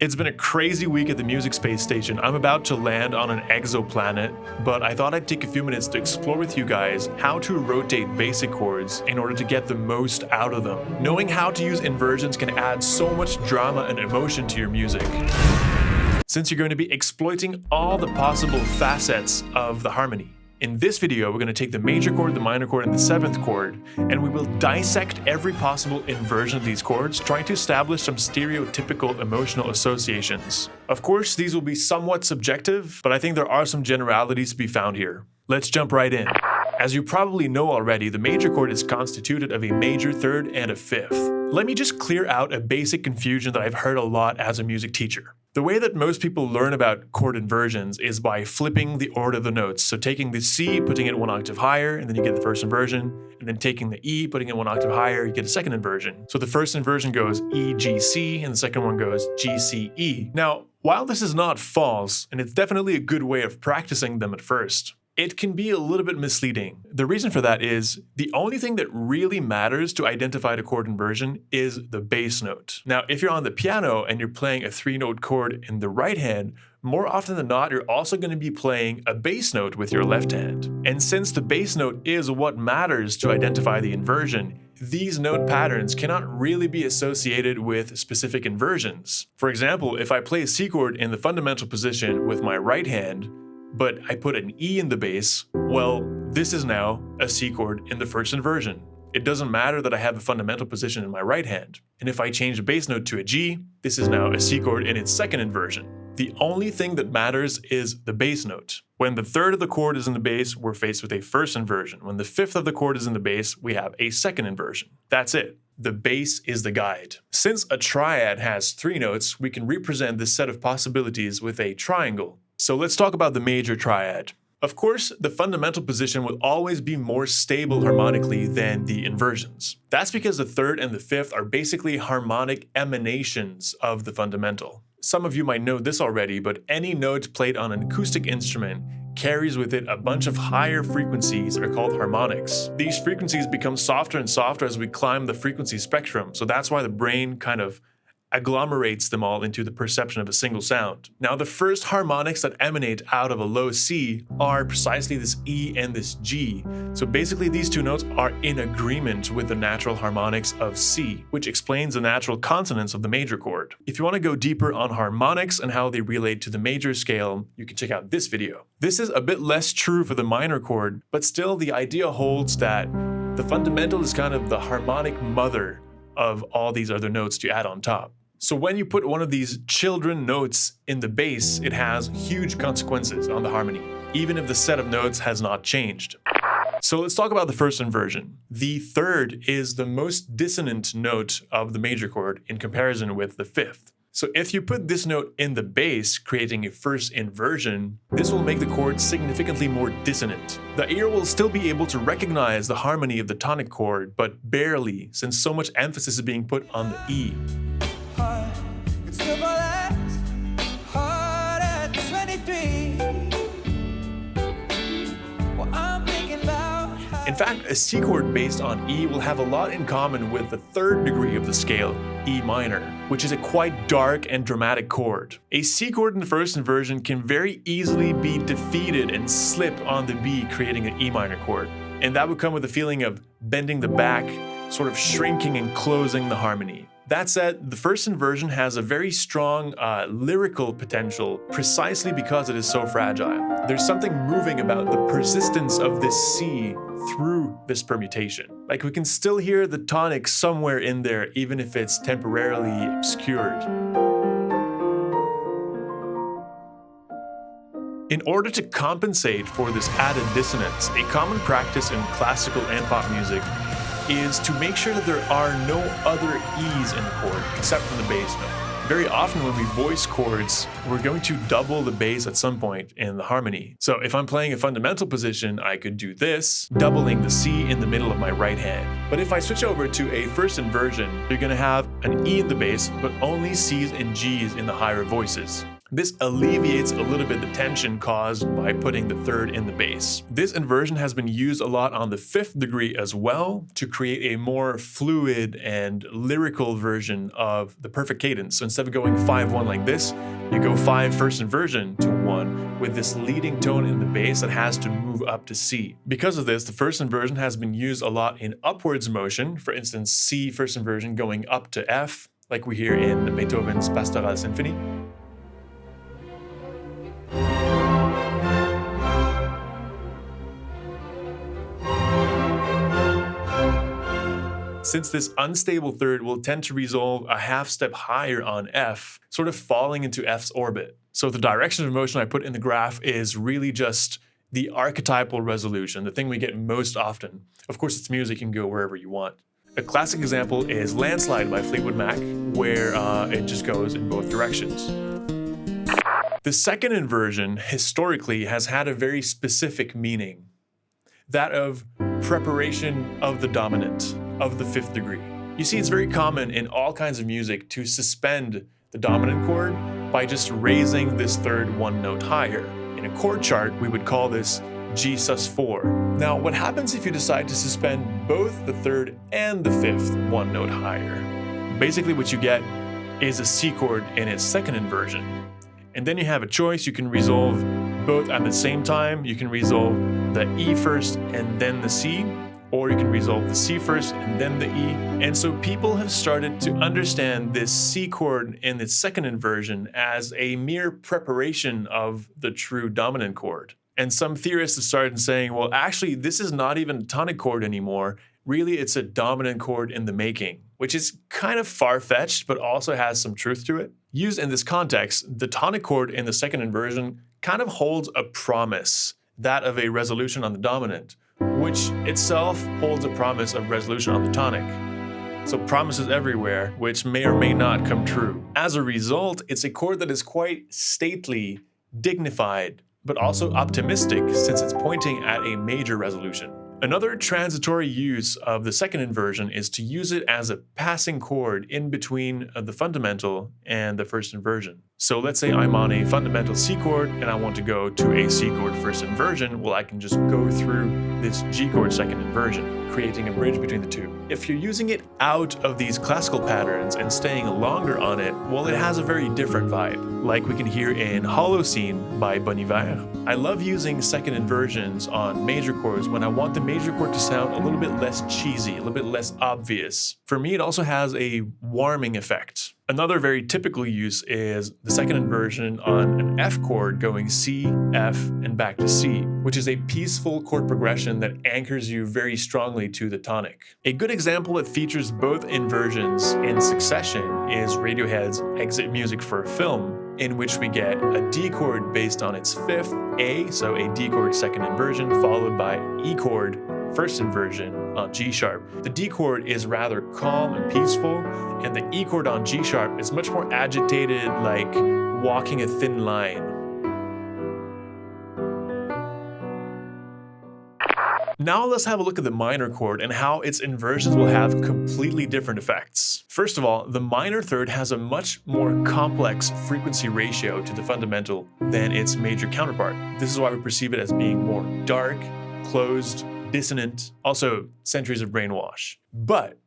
It's been a crazy week at the music space station. I'm about to land on an exoplanet, but I thought I'd take a few minutes to explore with you guys how to rotate basic chords in order to get the most out of them. Knowing how to use inversions can add so much drama and emotion to your music, since you're going to be exploiting all the possible facets of the harmony. In this video, we're going to take the major chord, the minor chord, and the seventh chord, and we will dissect every possible inversion of these chords, trying to establish some stereotypical emotional associations. Of course, these will be somewhat subjective, but I think there are some generalities to be found here. Let's jump right in. As you probably know already, the major chord is constituted of a major third and a fifth. Let me just clear out a basic confusion that I've heard a lot as a music teacher. The way that most people learn about chord inversions is by flipping the order of the notes. So taking the C, putting it one octave higher, and then you get the first inversion. And then taking the E, putting it one octave higher, you get a second inversion. So the first inversion goes E, G, C, and the second one goes G, C, E. Now, while this is not false, and it's definitely a good way of practicing them at first, it can be a little bit misleading. The reason for that is the only thing that really matters to identify the chord inversion is the bass note. Now, if you're on the piano and you're playing a 3-note chord in the right hand, more often than not, you're also going to be playing a bass note with your left hand. And since the bass note is what matters to identify the inversion, these note patterns cannot really be associated with specific inversions. For example, if I play a C chord in the fundamental position with my right hand, but I put an E in the bass, well, this is now a C chord in the first inversion. It doesn't matter that I have a fundamental position in my right hand. And if I change the bass note to a G, this is now a C chord in its second inversion. The only thing that matters is the bass note. When the third of the chord is in the bass, we're faced with a first inversion. When the fifth of the chord is in the bass, we have a second inversion. That's it. The bass is the guide. Since a triad has 3 notes, we can represent this set of possibilities with a triangle. So let's talk about the major triad. Of course, the fundamental position will always be more stable harmonically than the inversions. That's because the third and the fifth are basically harmonic emanations of the fundamental. Some of you might know this already, but any note played on an acoustic instrument carries with it a bunch of higher frequencies that are called harmonics. These frequencies become softer and softer as we climb the frequency spectrum, so that's why the brain kind of agglomerates them all into the perception of a single sound. Now, the first harmonics that emanate out of a low C are precisely this E and this G. So basically, these 2 notes are in agreement with the natural harmonics of C, which explains the natural consonants of the major chord. If you want to go deeper on harmonics and how they relate to the major scale, you can check out this video. This is a bit less true for the minor chord, but still the idea holds that the fundamental is kind of the harmonic mother of all these other notes to add on top. So when you put one of these children notes in the bass, it has huge consequences on the harmony, even if the set of notes has not changed. So let's talk about the first inversion. The third is the most dissonant note of the major chord in comparison with the fifth. So if you put this note in the bass, creating a first inversion, this will make the chord significantly more dissonant. The ear will still be able to recognize the harmony of the tonic chord, but barely, since so much emphasis is being put on the E. In fact, a C chord based on E will have a lot in common with the third degree of the scale, E minor, which is a quite dark and dramatic chord. A C chord in the first inversion can very easily be defeated and slip on the B, creating an E minor chord. And that would come with a feeling of bending the back, sort of shrinking and closing the harmony. That said, the first inversion has a very strong lyrical potential precisely because it is so fragile. There's something moving about the persistence of this C through this permutation. Like, we can still hear the tonic somewhere in there, even if it's temporarily obscured. In order to compensate for this added dissonance, a common practice in classical and pop music is to make sure that there are no other E's in the chord except for the bass note. Very often when we voice chords, we're going to double the bass at some point in the harmony. So if I'm playing a fundamental position, I could do this, doubling the C in the middle of my right hand. But if I switch over to a first inversion, you're going to have an E in the bass, but only C's and G's in the higher voices. This alleviates a little bit the tension caused by putting the third in the bass. This inversion has been used a lot on the 5th degree as well to create a more fluid and lyrical version of the perfect cadence. So instead of going 5-1 like this, you go 5 first inversion to 1 with this leading tone in the bass that has to move up to C. Because of this, the first inversion has been used a lot in upwards motion, for instance, C first inversion going up to F, like we hear in Beethoven's Pastoral Symphony. Since this unstable third will tend to resolve a half step higher on F, sort of falling into F's orbit. So the direction of motion I put in the graph is really just the archetypal resolution, the thing we get most often. Of course, it's music, you can go wherever you want. A classic example is Landslide by Fleetwood Mac, where it just goes in both directions. The second inversion, historically, has had a very specific meaning, that of preparation of the dominant, of the 5th degree. You see, it's very common in all kinds of music to suspend the dominant chord by just raising this third one note higher. In a chord chart, we would call this G sus4. Now, what happens if you decide to suspend both the third and the 5th one note higher? Basically, what you get is a C chord in its second inversion. And then you have a choice. You can resolve both at the same time. You can resolve the E first and then the C, or you can resolve the C first and then the E. And so people have started to understand this C chord in its second inversion as a mere preparation of the true dominant chord. And some theorists have started saying, well, actually, this is not even a tonic chord anymore. Really, it's a dominant chord in the making, which is kind of far-fetched, but also has some truth to it. Used in this context, the tonic chord in the second inversion kind of holds a promise, that of a resolution on the dominant, which itself holds a promise of resolution on the tonic. So promises everywhere, which may or may not come true. As a result, it's a chord that is quite stately, dignified, but also optimistic since it's pointing at a major resolution. Another transitory use of the second inversion is to use it as a passing chord in between the fundamental and the first inversion. So let's say I'm on a fundamental C chord and I want to go to a C chord first inversion. Well, I can just go through this G chord second inversion, creating a bridge between the two. If you're using it out of these classical patterns and staying longer on it, well, it has a very different vibe, like we can hear in Holocene by Bon Iver. I love using second inversions on major chords when I want the major chord to sound a little bit less cheesy, a little bit less obvious. For me, it also has a warming effect. Another very typical use is the second inversion on an F chord going C, F, and back to C, which is a peaceful chord progression that anchors you very strongly to the tonic. A good example that features both inversions in succession is Radiohead's Exit Music for a Film, in which we get a D chord based on its 5th, A, so a D chord second inversion, followed by E chord first inversion on G sharp. The D chord is rather calm and peaceful, and the E chord on G sharp is much more agitated, like walking a thin line. Now let's have a look at the minor chord and how its inversions will have completely different effects. First of all, the minor third has a much more complex frequency ratio to the fundamental than its major counterpart. This is why we perceive it as being more dark, closed, dissonant, also centuries of brainwash. But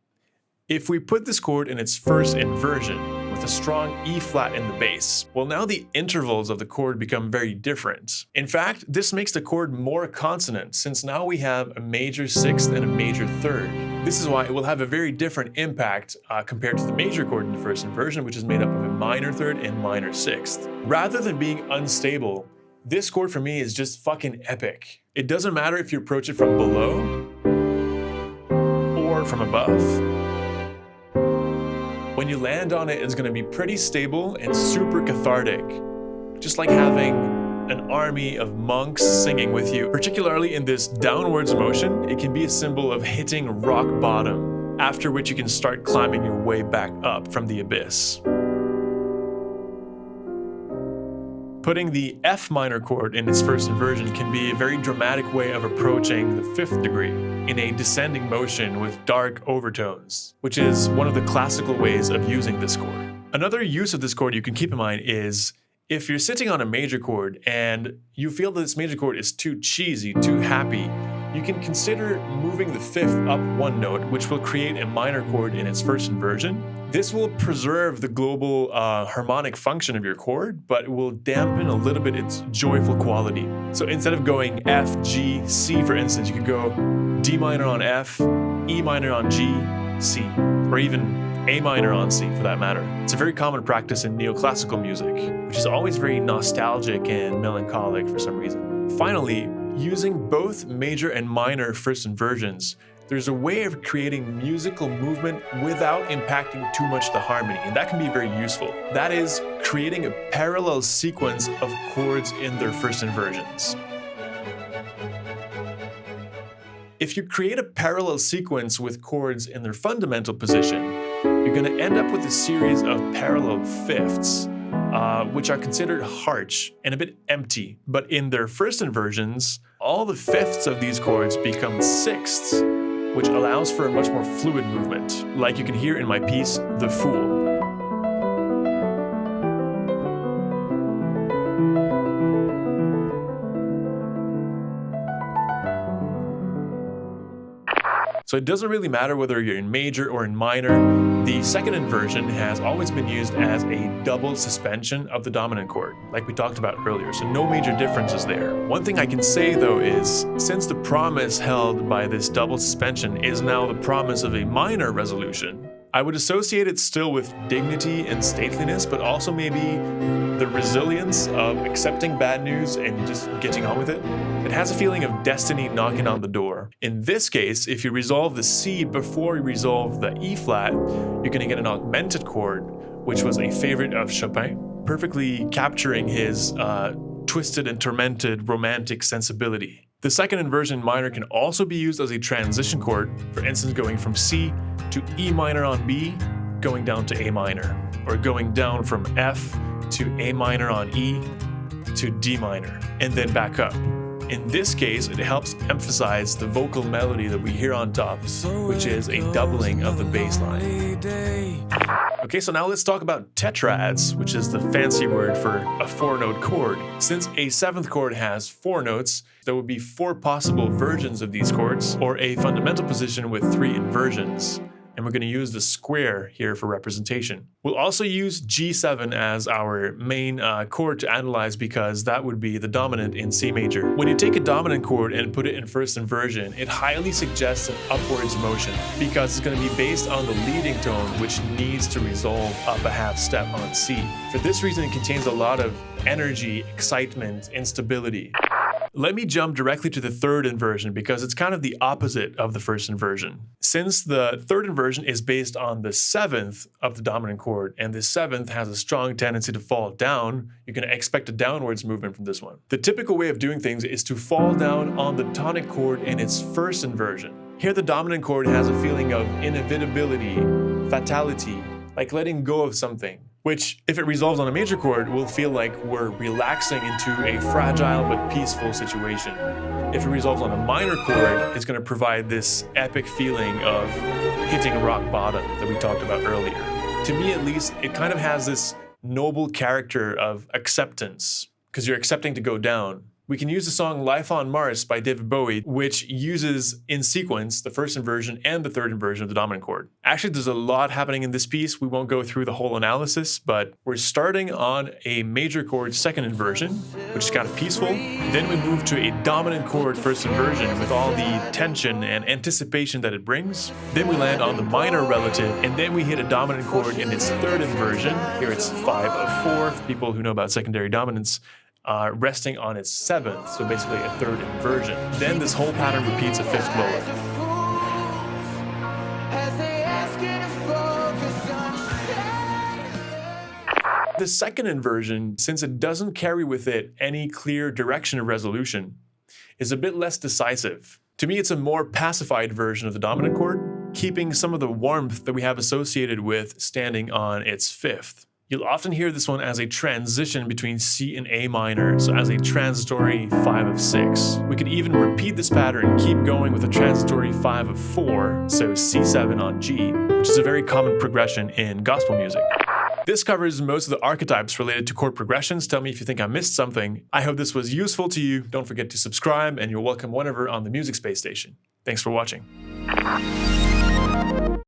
if we put this chord in its first inversion with a strong E flat in the bass, well, now the intervals of the chord become very different. In fact, this makes the chord more consonant since now we have a major sixth and a major third. This is why it will have a very different impact compared to the major chord in the first inversion, which is made up of a minor third and minor sixth. Rather than being unstable, this chord for me is just fucking epic. It doesn't matter if you approach it from below or from above. When you land on it, it's going to be pretty stable and super cathartic. Just like having an army of monks singing with you. Particularly in this downwards motion, it can be a symbol of hitting rock bottom, after which you can start climbing your way back up from the abyss. Putting the F minor chord in its first inversion can be a very dramatic way of approaching the 5th degree in a descending motion with dark overtones, which is one of the classical ways of using this chord. Another use of this chord you can keep in mind is If you're sitting on a major chord and you feel that this major chord is too cheesy, too happy, you can consider moving the fifth up one note, which will create a minor chord in its first inversion. This will preserve the global harmonic function of your chord, but it will dampen a little bit its joyful quality. So instead of going F, G, C, for instance, you could go D minor on F, E minor on G, C, or even A minor on C for that matter. It's a very common practice in neoclassical music, which is always very nostalgic and melancholic for some reason. Finally, using both major and minor first inversions, there's a way of creating musical movement without impacting too much the harmony, and that can be very useful. That is, creating a parallel sequence of chords in their first inversions. If you create a parallel sequence with chords in their fundamental position, you're going to end up with a series of parallel fifths, which are considered harsh and a bit empty. But in their first inversions, all the fifths of these chords become sixths, which allows for a much more fluid movement, like you can hear in my piece, The Fool. So it doesn't really matter whether you're in major or in minor. The second inversion has always been used as a double suspension of the dominant chord, like we talked about earlier, so no major differences there. One thing I can say though is, since the promise held by this double suspension is now the promise of a minor resolution, I would associate it still with dignity and stateliness, but also maybe the resilience of accepting bad news and just getting on with it. It has a feeling of destiny knocking on the door. In this case, if you resolve the C before you resolve the E flat, you're going to get an augmented chord, which was a favorite of Chopin, perfectly capturing his twisted and tormented romantic sensibility. The second inversion in minor can also be used as a transition chord, for instance going from C to E minor on B, going down to A minor, or going down from F to A minor on E to D minor, and then back up. In this case, it helps emphasize the vocal melody that we hear on top, which is a doubling of the bass line. Okay, so now let's talk about tetrads, which is the fancy word for a 4-note chord. Since a 7th chord has 4 notes, there would be 4 possible versions of these chords, or a fundamental position with 3 inversions. And we're going to use the square here for representation. We'll also use G7 as our main chord to analyze because that would be the dominant in C major. When you take a dominant chord and put it in first inversion, it highly suggests an upwards motion because it's going to be based on the leading tone, which needs to resolve up a half step on C. For this reason, it contains a lot of energy, excitement, instability. Let me jump directly to the third inversion because it's kind of the opposite of the first inversion. Since the third inversion is based on the 7th of the dominant chord, and the 7th has a strong tendency to fall down, you're going to expect a downwards movement from this one. The typical way of doing things is to fall down on the tonic chord in its first inversion. Here the dominant chord has a feeling of inevitability, fatality, like letting go of something, which, if it resolves on a major chord, will feel like we're relaxing into a fragile but peaceful situation. If it resolves on a minor chord, it's going to provide this epic feeling of hitting rock bottom that we talked about earlier. To me, at least, it kind of has this noble character of acceptance, because you're accepting to go down. We can use the song Life on Mars by David Bowie, which uses in sequence the first inversion and the third inversion of the dominant chord. Actually, there's a lot happening in this piece. We won't go through the whole analysis, but we're starting on a major chord second inversion, which is kind of peaceful. Then we move to a dominant chord first inversion with all the tension and anticipation that it brings. Then we land on the minor relative, and then we hit a dominant chord in its third inversion. Here it's 5 of 4. People who know about secondary dominance, resting on its 7th, so basically a third inversion. Then this whole pattern repeats a 5th lower. The second inversion, since it doesn't carry with it any clear direction of resolution, is a bit less decisive. To me, it's a more pacified version of the dominant chord, keeping some of the warmth that we have associated with standing on its 5th. You'll often hear this one as a transition between C and A minor, so as a transitory 5 of 6. We could even repeat this pattern, keep going with a transitory 5 of 4, so C7 on G, which is a very common progression in gospel music. This covers most of the archetypes related to chord progressions. Tell me if you think I missed something. I hope this was useful to you. Don't forget to subscribe, and you're welcome whenever on the Music Space Station. Thanks for watching.